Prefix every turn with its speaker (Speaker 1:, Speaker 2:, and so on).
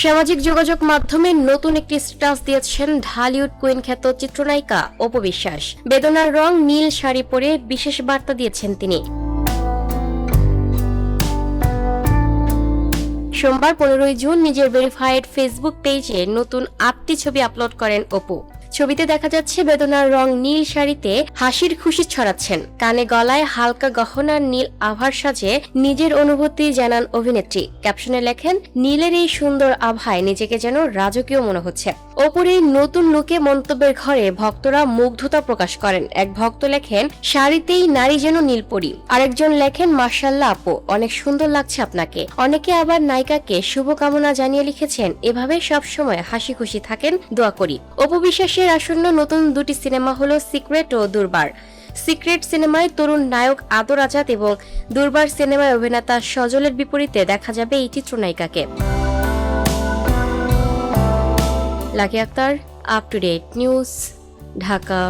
Speaker 1: সামাজিক যোগাযোগ মাধ্যমে নতুন একটি স্ট্যাটাস দিয়েছেন ঢালিউড কুইন খ্যাত চিত্রনায়িকা অপু বিশ্বাস। বেদনার রং নীল শাড়ি পরে বিশেষ বার্তা দিয়েছেন তিনি। সোমবার 15 জুন নিজের ভেরিফাইড ফেসবুক পেজে নতুন 8টি ছবি আপলোড করেন অপু। ছবিতে দেখা যাচ্ছে বেদনার রং নীল শাড়িতে হাসির খুশি ছড়াচ্ছেন। কানে গলায় হালকা গহনার নীল আভার সাজে নিজের অনুভূতি জানান অভিনেত্রী। ক্যাপশনে লেখেন, নীলের এই সুন্দর আভায় নিজেকে যেন রাজকীয় মনে হচ্ছে। অপুর এই নতুন লুকে মন্তব্যের ঘরে ভক্তরা মুগ্ধতা প্রকাশ করেন। এক ভক্ত লেখেন, শাড়িতেই নারী যেন নীলপরি। আরেকজন লেখেন, মাশাআল্লাহ আপু, অনেক সুন্দর লাগছে আপনাকে। অনেকে আবার নায়িকাকে শুভকামনা জানিয়ে লিখেছেন, এভাবে সবসময় হাসি খুশি থাকেন, দোয়া করি। অপু বিশ্বাসের আসন্ন নতুন দুটি সিনেমা হলো সিক্রেট ও দুর্বার। সিক্রেট সিনেমায় তরুণ নায়ক আদর আজাদ এবং দুর্বার সিনেমায় অভিনেতা সজলের বিপরীতে দেখা যাবে এই চিত্রনায়িকাকে। Lucky Akter, up to date news, Dhaka.